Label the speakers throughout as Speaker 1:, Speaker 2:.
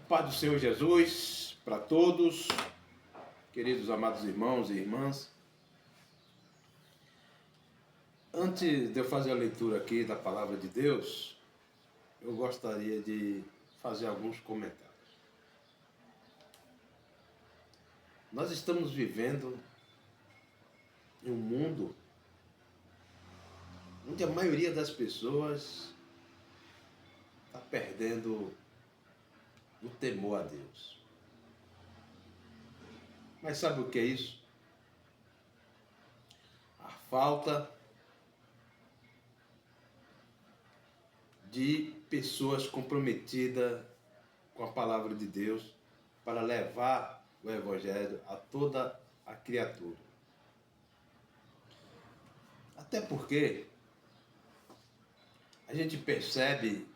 Speaker 1: Paz do Senhor Jesus para todos, queridos amados irmãos e irmãs. Antes de eu fazer a leitura aqui da palavra de Deus, eu gostaria de fazer alguns comentários. Nós estamos vivendo em um mundo onde a maioria das pessoas está perdendo o temor a Deus. Mas sabe o que é isso? A falta de pessoas comprometidas com a palavra de Deus para levar o Evangelho a toda a criatura. Até porque a gente percebe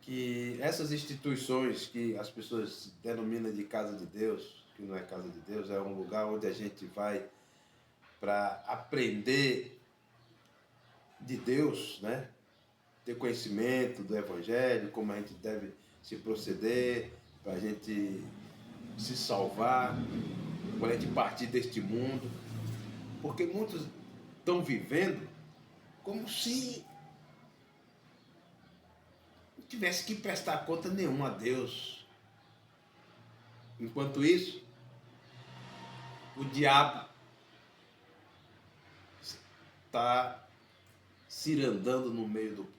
Speaker 1: que essas instituições que as pessoas denominam de casa de Deus, que não é casa de Deus, é um lugar onde a gente vai para aprender de Deus, né? Ter conhecimento do Evangelho, como a gente deve se proceder, para a gente se salvar, quando a gente partir deste mundo. Porque muitos estão vivendo como se não tivesse que prestar conta nenhuma a Deus. Enquanto isso, o diabo está cirandando no meio do povo.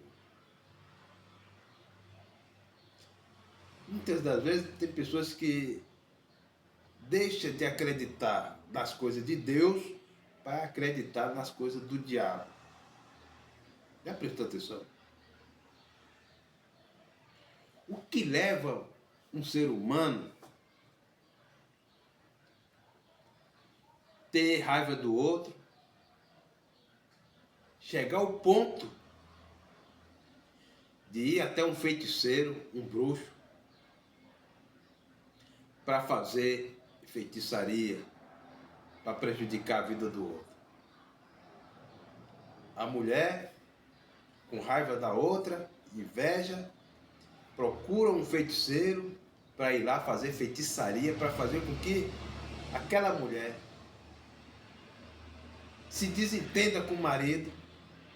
Speaker 1: Muitas das vezes tem pessoas que deixam de acreditar nas coisas de Deus para acreditar nas coisas do diabo. Já prestou atenção? O que leva um ser humano a ter raiva do outro, chegar ao ponto de ir até um feiticeiro, um bruxo, para fazer feitiçaria, para prejudicar a vida do outro. A mulher, com raiva da outra, inveja, procura um feiticeiro para ir lá fazer feitiçaria, para fazer com que aquela mulher se desentenda com o marido,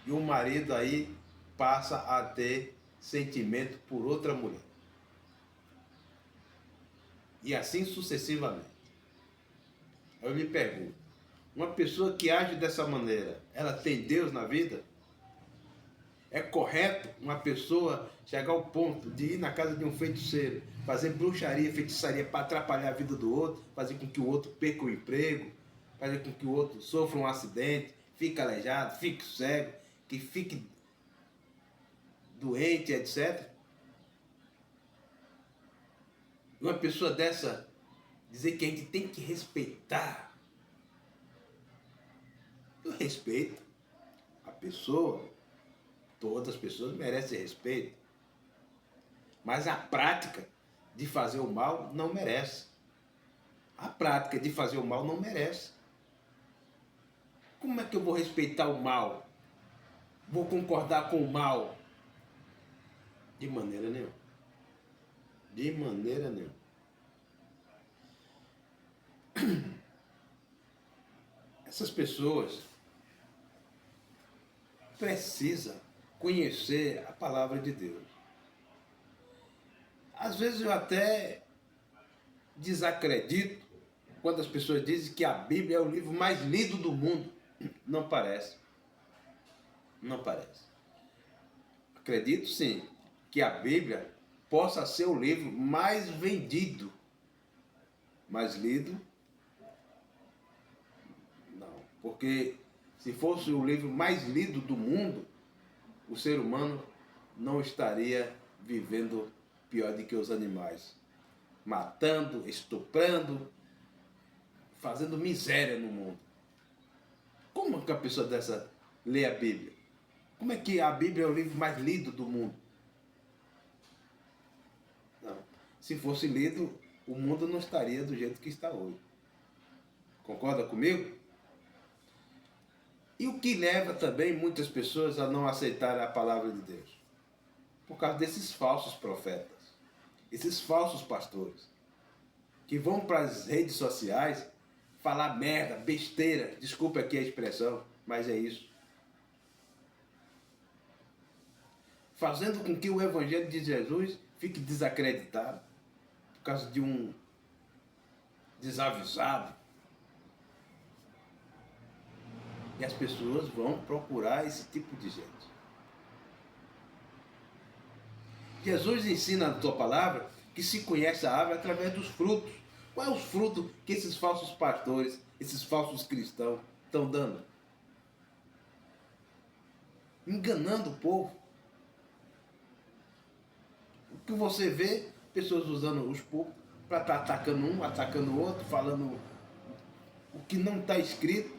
Speaker 1: e o marido aí passa a ter sentimento por outra mulher. E assim sucessivamente. Eu me pergunto, uma pessoa que age dessa maneira, ela tem Deus na vida? É correto uma pessoa chegar ao ponto de ir na casa de um feiticeiro, fazer bruxaria, feitiçaria para atrapalhar a vida do outro, fazer com que o outro perca o emprego, fazer com que o outro sofra um acidente, fique aleijado, fique cego, que fique doente, etc. Uma pessoa dessa dizer que a gente tem que respeitar. Eu respeito a pessoa, todas as pessoas merecem respeito, mas a prática de fazer o mal não merece. A prática de fazer o mal não merece. Como é que eu vou respeitar o mal? Vou concordar com o mal? De maneira nenhuma. De maneira nenhuma. Essas pessoas precisam conhecer a palavra de Deus. Às vezes eu até desacredito quando as pessoas dizem que a Bíblia é o livro mais lido do mundo. Não parece. Não parece. Acredito sim que a Bíblia possa ser o livro mais vendido, mais lido. Não, porque se fosse o livro mais lido do mundo, o ser humano não estaria vivendo pior do que os animais, matando, estuprando, fazendo miséria no mundo. Como que a pessoa dessa lê a Bíblia? Como é que a Bíblia é o livro mais lido do mundo? Não. Se fosse lido, o mundo não estaria do jeito que está hoje. Concorda comigo? E o que leva também muitas pessoas a não aceitar a palavra de Deus? Por causa desses falsos profetas. esses falsos pastores, que vão para as redes sociais falar merda, besteira, desculpa aqui a expressão, mas é isso. Fazendo com que o Evangelho de Jesus fique desacreditado por causa de um desavisado. E as pessoas vão procurar esse tipo de gente. Jesus ensina na tua palavra que se conhece a árvore através dos frutos. Qual é os frutos que esses falsos pastores, esses falsos cristãos estão dando? Enganando o povo. O que você vê, pessoas usando os povos para estar atacando um, atacando o outro, falando o que não está escrito.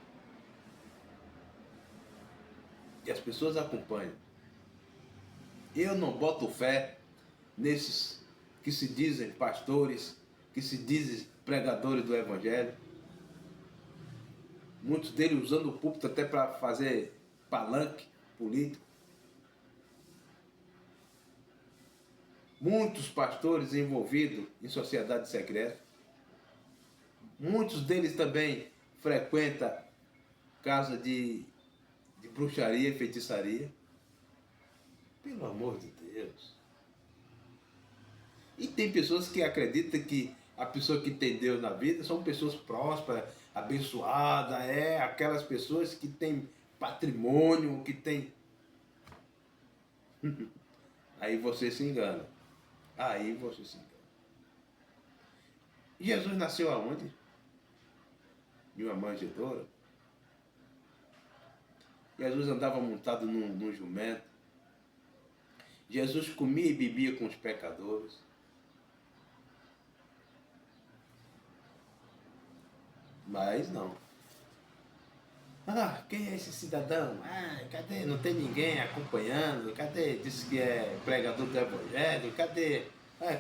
Speaker 1: E as pessoas acompanham. Eu não boto fé nesses que se dizem pastores, que se dizem pregadores do Evangelho. Muitos deles usando o púlpito até para fazer palanque político. Muitos pastores envolvidos em sociedade secreta. Muitos deles também frequentam casa de bruxaria e feitiçaria. Pelo amor de Deus. E tem pessoas que acreditam que a pessoa que tem Deus na vida são pessoas prósperas, abençoadas, aquelas pessoas que têm patrimônio, que têm... Aí você se engana. Aí você se engana. Jesus nasceu aonde? Em uma manjedoura. Jesus andava montado num jumento. Jesus comia e bebia com os pecadores. Mas não. Quem é esse cidadão? Cadê? Não tem ninguém acompanhando. Cadê? Diz que é pregador do Evangelho. Cadê?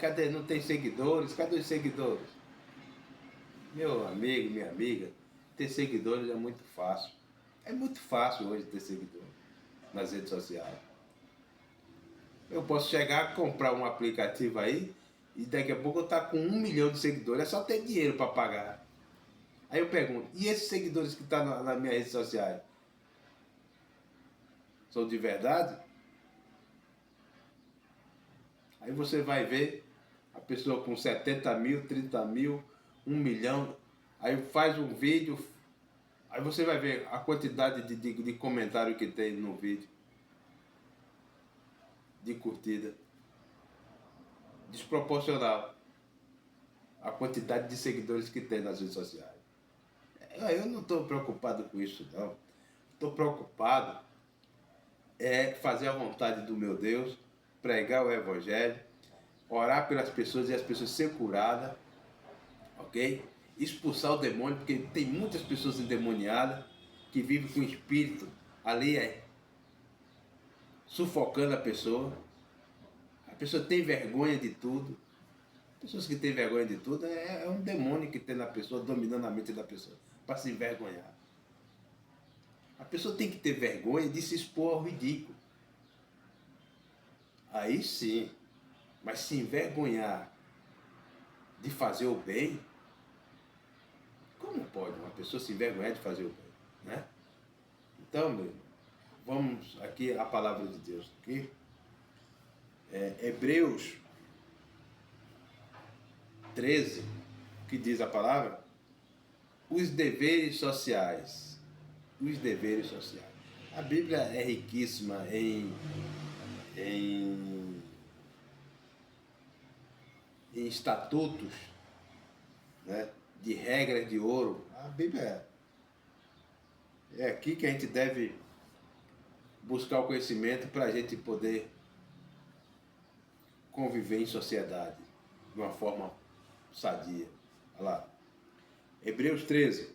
Speaker 1: Cadê? Não tem seguidores. Cadê os seguidores? Meu amigo, minha amiga, ter seguidores é muito fácil. É muito fácil hoje ter seguidores nas redes sociais. Eu posso chegar, comprar um aplicativo aí e daqui a pouco eu estou com 1 milhão de seguidores. É só ter dinheiro para pagar. Aí eu pergunto, e esses seguidores que estão nas minhas redes sociais? São de verdade? Aí você vai ver a pessoa com 70 mil, 30 mil, 1 milhão. Aí faz um vídeo, aí você vai ver a quantidade de comentário que tem no vídeo. De curtida. Desproporcional a quantidade de seguidores que tem nas redes sociais. Eu não estou preocupado com isso, não. Estou preocupado fazer a vontade do meu Deus, pregar o Evangelho, orar pelas pessoas e as pessoas serem curadas, ok? Expulsar o demônio, porque tem muitas pessoas endemoniadas que vivem com o espírito ali sufocando a pessoa. A pessoa tem vergonha de tudo. Pessoas que têm vergonha de tudo é um demônio que tem na pessoa, dominando a mente da pessoa, para se envergonhar. A pessoa tem que ter vergonha de se expor ao ridículo. Aí sim. Mas se envergonhar de fazer o bem, como pode uma pessoa se envergonhar de fazer o bem, né? Então, meu irmão, vamos aqui a palavra de Deus aqui. Hebreus 13, que diz a palavra, os deveres sociais. Os deveres sociais. A Bíblia é riquíssima em estatutos, né, de regras de ouro. A Bíblia é aqui que a gente deve buscar o conhecimento para a gente poder conviver em sociedade de uma forma sadia. Olha lá. Hebreus 13.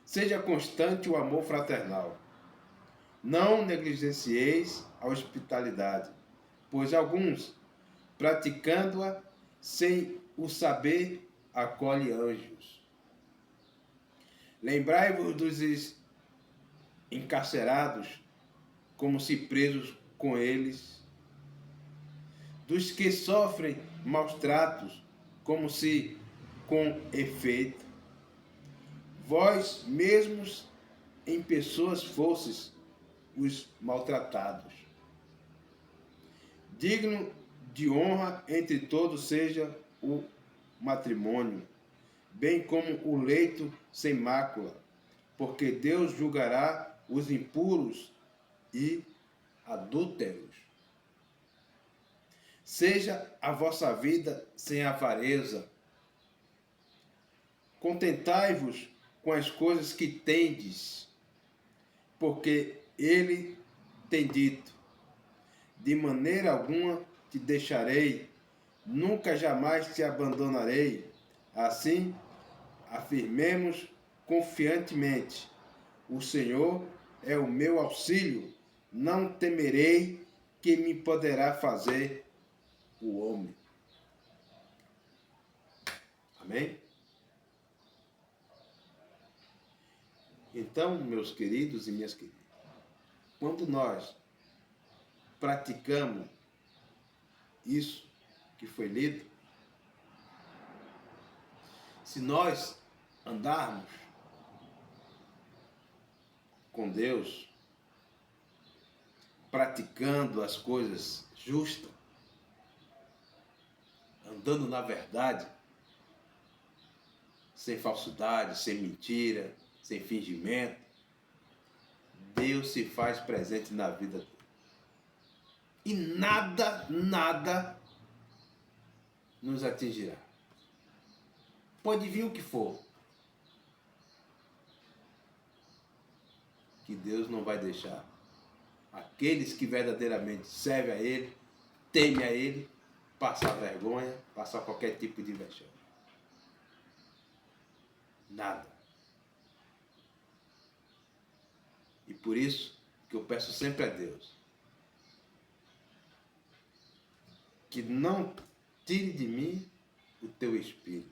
Speaker 1: Seja constante o amor fraternal. Não negligencieis a hospitalidade, pois alguns, praticando-a sem o saber, acolhe anjos. Lembrai-vos dos encarcerados, como se presos com eles, dos que sofrem maus tratos, como se com efeito vós mesmos em pessoas fosses os maltratados. Digno de honra entre todos seja o matrimônio, bem como o leito sem mácula, porque Deus julgará os impuros e adúlteros. Seja a vossa vida sem avareza. Contentai-vos com as coisas que tendes, porque ele tem dito: de maneira alguma te deixarei, nunca jamais te abandonarei. Assim, afirmemos confiantemente: o Senhor é o meu auxílio, não temerei que me poderá fazer o homem. Amém? Então, meus queridos e minhas queridas, quando nós praticamos isso que foi lido, se nós andarmos com Deus, praticando as coisas justas, andando na verdade, sem falsidade, sem mentira, sem fingimento, Deus se faz presente na vida dele. E nada nos atingirá. Pode vir o que for, que Deus não vai deixar aqueles que verdadeiramente servem a Ele, temem a Ele, passar vergonha, passar qualquer tipo de vexame. Nada. E por isso que eu peço sempre a Deus que não tire de mim o teu espírito.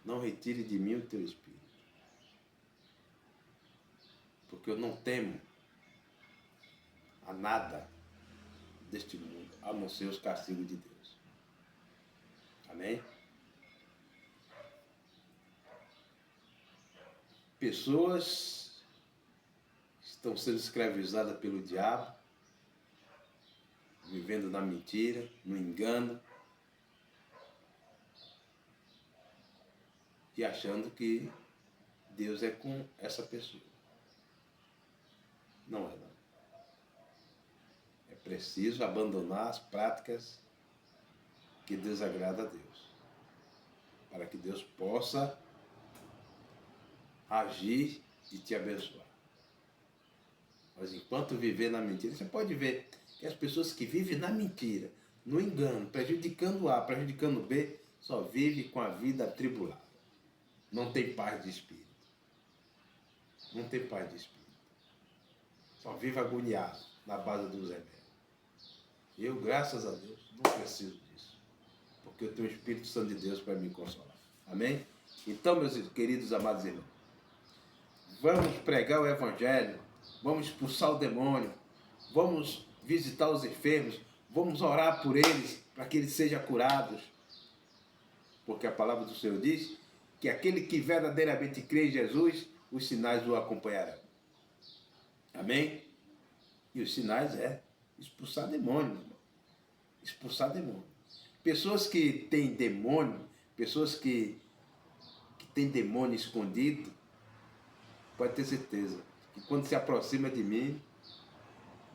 Speaker 1: Não retire de mim o teu espírito. Porque eu não temo a nada deste mundo, a não ser os castigos de Deus. Amém? Pessoas estão sendo escravizadas pelo diabo, vivendo na mentira, no engano, e achando que Deus é com essa pessoa. Não é, não. É preciso abandonar as práticas que desagradam a Deus, para que Deus possa agir e te abençoar. Mas enquanto viver na mentira, você pode ver que as pessoas que vivem na mentira, no engano, prejudicando A, prejudicando B, só vivem com a vida atribulada. Não tem paz de espírito. Não tem paz de espírito. Só vive agoniado na base dos remédios. Eu, graças a Deus, não preciso disso. Porque eu tenho o Espírito Santo de Deus para me consolar. Amém? Então, meus queridos amados irmãos, vamos pregar o Evangelho, vamos expulsar o demônio, vamos visitar os enfermos, vamos orar por eles, para que eles sejam curados. Porque a palavra do Senhor diz que aquele que verdadeiramente crê em Jesus, os sinais o acompanharão. Amém? E os sinais é expulsar demônio, irmão. Expulsar demônio. Pessoas que têm demônio, pessoas que têm demônio escondido, pode ter certeza que quando se aproxima de mim,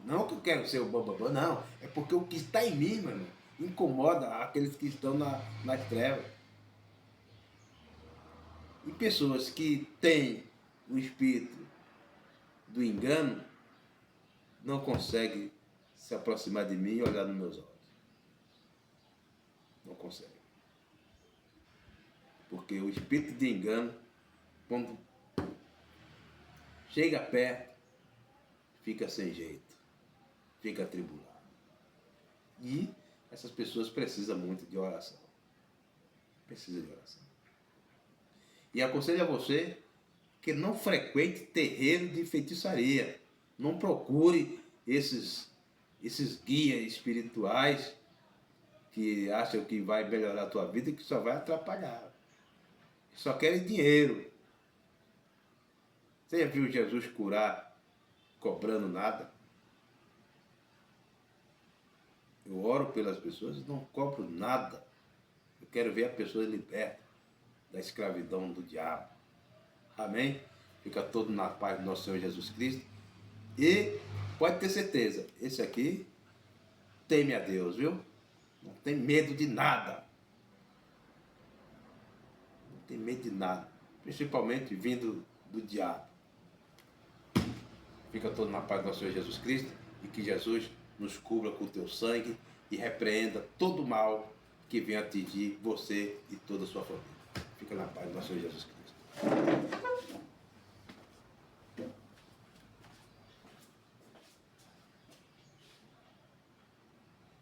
Speaker 1: não que eu quero ser o bambambam, não, é porque o que está em mim, meu irmão, incomoda aqueles que estão nas trevas. E pessoas que têm o espírito do engano não conseguem se aproximar de mim e olhar nos meus olhos. Não conseguem. Porque o espírito de engano, quando chega perto, fica sem jeito, fica atribulado. E essas pessoas precisam muito de oração. Precisa de oração. E aconselho a você que não frequente terreiro de feitiçaria. Não procure esses esses guias espirituais que acham que vai melhorar a tua vida e que só vai atrapalhar. Só querem dinheiro. Você já viu Jesus curar cobrando nada? Eu oro pelas pessoas e não cobro nada. Eu quero ver a pessoa liberta da escravidão do diabo. Amém? Fica todo na paz do nosso Senhor Jesus Cristo. E pode ter certeza, esse aqui teme a Deus, viu? Não tem medo de nada. Não tem medo de nada. Principalmente vindo do diabo. Fica todo na paz do nosso Senhor Jesus Cristo. E que Jesus nos cubra com o teu sangue e repreenda todo o mal que venha atingir você e toda a sua família. Fica na paz do nosso Senhor Jesus Cristo.